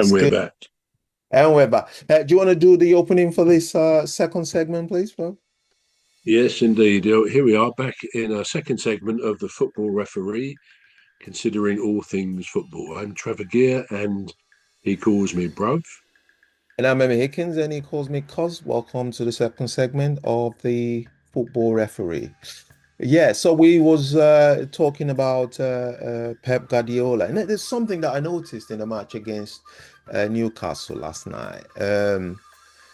And That's we're good. back. And we're back. Do you want to do the opening for this second segment, please, Bob? Yes, indeed. Here we are back in our second segment of the football referee, considering all things football. I'm Trevor Gear, and he calls me bruv. And I'm Emmy Hikins, and he calls me Cos. Welcome to the second segment of the football referee. Yeah, so we was talking about Pep Guardiola, and there's something that I noticed in the match against Newcastle last night. And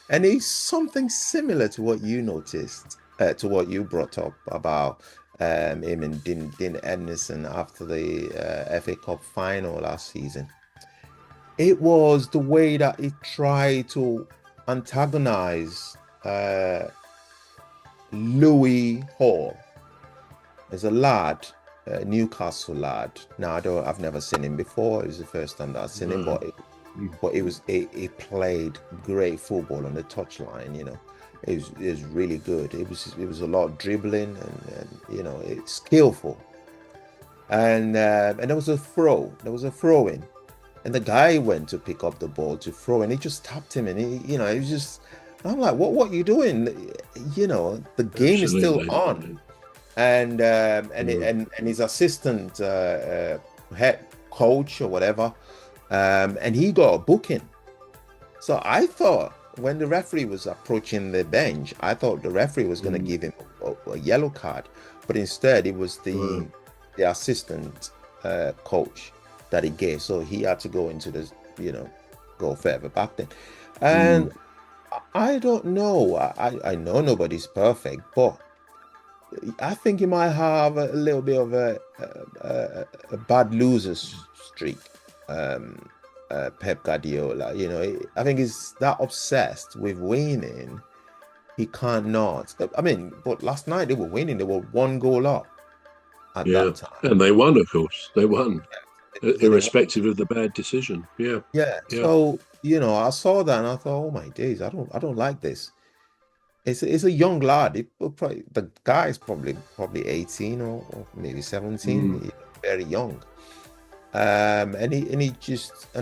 it's something similar to what you noticed, to what you brought up about him and Dean Edmondson after the FA Cup final last season. It was the way that he tried to antagonize Louis Hall. There's a lad, a Newcastle lad. Now I've never seen him before. It was the first time that I've seen him, No. but he played great football on the touchline. It was really good. It was a lot of dribbling and it's skillful. And there was a throw. There was a throw in, and the guy went to pick up the ball to throw, and he just tapped him, and he was just. I'm like, what are you doing? The game is still Absolutely. on, and his assistant head coach or whatever, and he got a booking. So I thought when the referee was approaching the bench, I thought the referee was going to Mm. give him a yellow card, but instead it was Wow. the assistant coach that he gave. So he had to go into the go further back then, Mm. and I don't know. I know nobody's perfect, but I think he might have a little bit of a bad losers streak. Um, Pep Guardiola, I think he's that obsessed with winning, he can't not. I mean, but last night they were winning. They were one goal up at Yeah. that time. And they won, of course. They won, So they won. irrespective of the bad decision. Yeah. Yeah. Yeah. So, I saw that and I thought, oh my days, I don't like this. It's a young lad. The guy is probably 18 or maybe 17, Mm. very young. And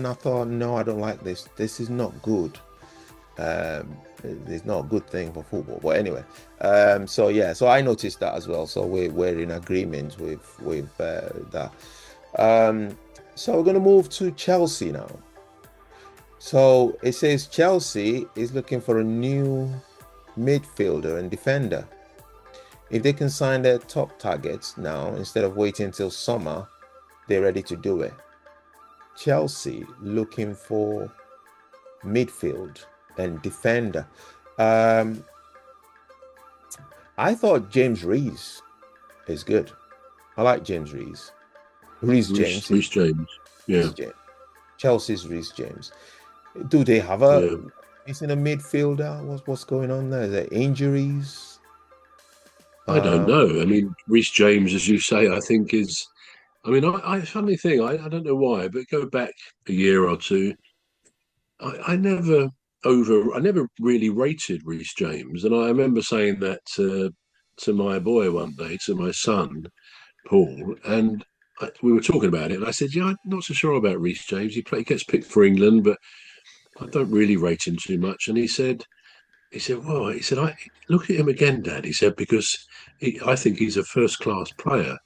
I thought, no, I don't like this. This is not good. It's not a good thing for football. But anyway, so yeah, so I noticed that as well. So we're in agreement with that. So we're gonna move to Chelsea now. So it says Chelsea is looking for a new midfielder and defender. If they can sign their top targets now instead of waiting until summer, they're ready to do it. Chelsea looking for midfield and defender. Um, I thought James Reece is good. I like James Reece. Reece James is Reece James. Reece Yeah. James. Chelsea's Reece James. Do they have Yeah. is it a midfielder? What's going on there? Is there injuries? I don't Um, know. I mean, Reece James, as you say, I think is. I mean, funny thing, I don't know why, but go back a year or two, I never really rated Reece James, and I remember saying that to my boy one day, to my son Paul, and we were talking about it, and I said, "Yeah, I'm not so sure about Reece James. He gets picked for England, but I don't really rate him too much." And he said, well, he said, I look at him again, Dad. He said because I think he's a first class player.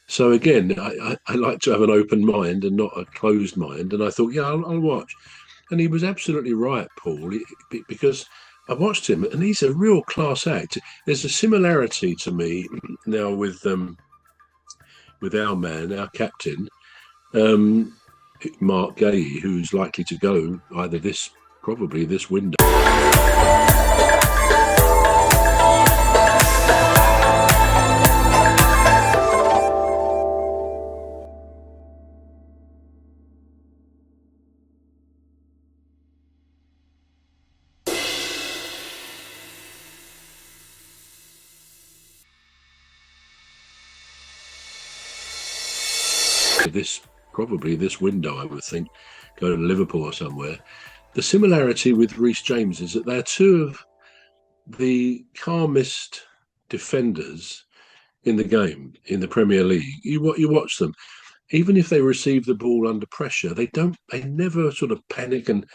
So again, I like to have an open mind and not a closed mind. And I thought, yeah, I'll watch. And he was absolutely right, Paul, because I watched him, and he's a real class act. There's a similarity to me now with our man, our captain, um, Mark Gay, who's likely to go either probably this window. This probably this window, I would think, go to Liverpool or somewhere. The similarity with Reece James is that they're two of the calmest defenders in the game in the Premier League. You watch them. even if they receive the ball under pressure, they never sort of panic and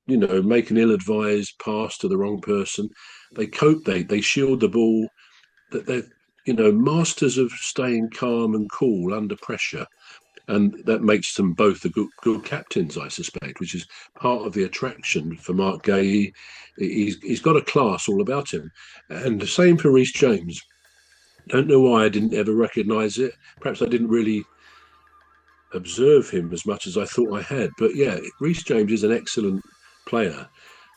make an ill-advised pass to the wrong person. They cope. They shield the ball. That they're masters of staying calm and cool under pressure, and that makes them both the good captains, I suspect, which is part of the attraction for Mark Gay. He's got a class all about him, and the same for Reece James. Don't know why I didn't ever recognise it. Perhaps I didn't really observe him as much as I thought I had. But yeah, Reece James is an excellent player.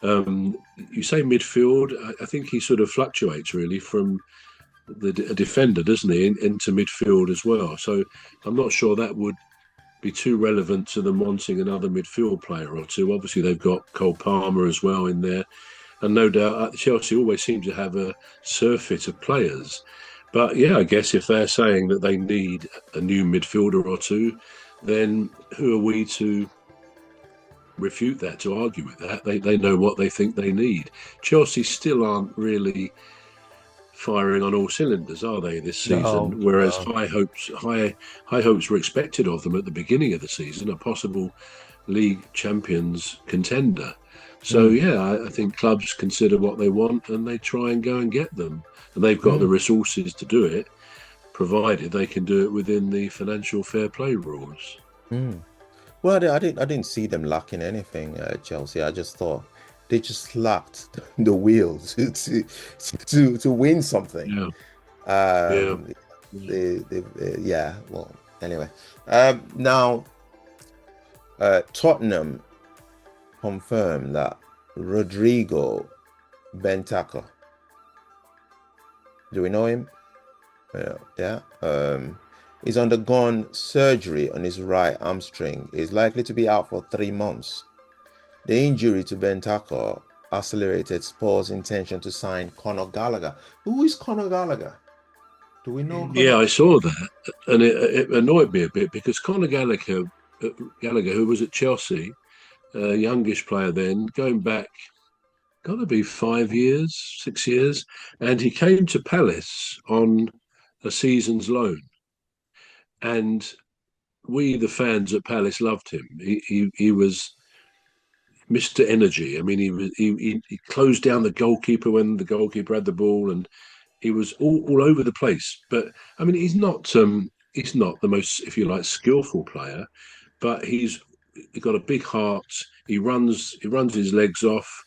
You say midfield. I think he sort of fluctuates really from a defender, doesn't he, into midfield as well. So I'm not sure that would be too relevant to them wanting another midfield player or two. Obviously, they've got Cole Palmer as well in there. And no doubt Chelsea always seem to have a surfeit of players. But yeah, I guess if they're saying that they need a new midfielder or two, then who are we to refute that, to argue with that? They know what they think they need. Chelsea still aren't really firing on all cylinders, are they, this season? No, Whereas no. high hopes were expected of them at the beginning of the season, a possible league champions contender. So yeah, I think clubs consider what they want and they try and go and get them, and they've got the resources to do it, provided they can do it within the financial fair play rules. Well, I didn't see them lacking anything, Chelsea. I just thought they just lacked the will to win something. Yeah, yeah. Um, yeah. Well, anyway, now Tottenham confirmed that Rodrigo Bentancur. Do we know him? Yeah. He's undergone surgery on his right hamstring. He's likely to be out for 3 months. The injury to Bentancur accelerated Spurs' intention to sign Conor Gallagher. Who is Conor Gallagher? Do we know? Yeah, I saw that, and it annoyed me a bit because Conor Gallagher, who was at Chelsea, a youngish player then, going back, got to be 5 years, 6 years, and he came to Palace on a season's loan, and we, the fans at Palace, loved him. He was Mr. Energy. I mean, he closed down the goalkeeper when the goalkeeper had the ball, and he was all over the place. But I mean, he's not the most, if you like, skillful player, but he's got a big heart. He runs his legs off.